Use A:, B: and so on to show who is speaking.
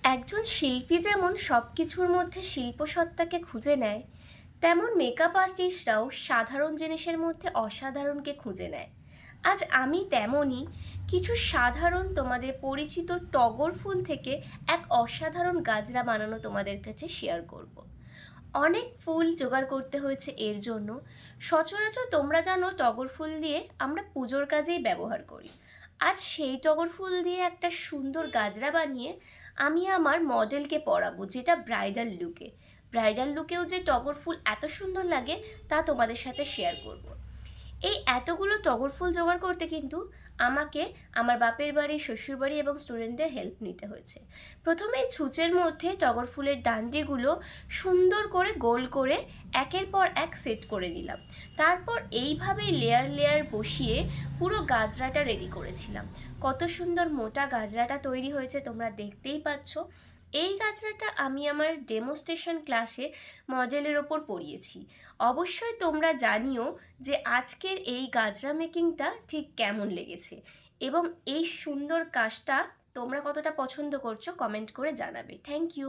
A: একজন শিল্পী যেমন সব কিছুর মধ্যে শিল্পসত্তাকে খুঁজে নেয়, তেমন মেকআপ আর্টিস্টরাও সাধারণ জিনিসের মধ্যে অসাধারণকে খুঁজে নেয়। আজ আমি তেমনই কিছু সাধারণ তোমাদের পরিচিত টগর ফুল থেকে এক অসাধারণ গাজরা বানানো তোমাদের কাছে শেয়ার করব। অনেক ফুল জোগাড় করতে হয়েছে এর জন্য। সচরাচর তোমরা জানো টগর ফুল দিয়ে আমরা পুজোর কাজেই ব্যবহার করি। আজ সেই টগর ফুল দিয়ে একটা সুন্দর গাজরা বানিয়ে আমি আমার মডেলকে পরাবো, যেটা ব্রাইডাল লুকে। ব্রাইডাল লুকেও যে টগর ফুল এত সুন্দর লাগে তা তোমাদের সাথে শেয়ার করব। এই এতগুলো টগর ফুল জোগাড় করতে কিন্তু আমাকে আমার বাপের বাড়ি, শ্বশুরবাড়ি এবং স্টুডেন্টদের হেল্প নিতে হয়েছে। প্রথমে ছুঁচের মধ্যে টগর ফুলের ডান্ডিগুলো সুন্দর করে গোল করে একের পর এক সেট করে নিলাম। তারপর এইভাবে লেয়ার লেয়ার বসিয়ে পুরো গাজরাটা রেডি করেছিলাম। কত সুন্দর মোটা গাজরাটা তৈরি হয়েছে তোমরা দেখতেই পাচ্ছ। এই গাজরাটা আমি আমার ডেমোস্ট্রেশন ক্লাসে মডেলের ওপর পরিয়েছি। অবশ্যই তোমরা জানিও যে আজকের এই গাজরা মেকিংটা ঠিক কেমন লেগেছে, এবং এই সুন্দর কাজটা তোমরা কতটা পছন্দ করছো কমেন্ট করে জানাবে। Thank you.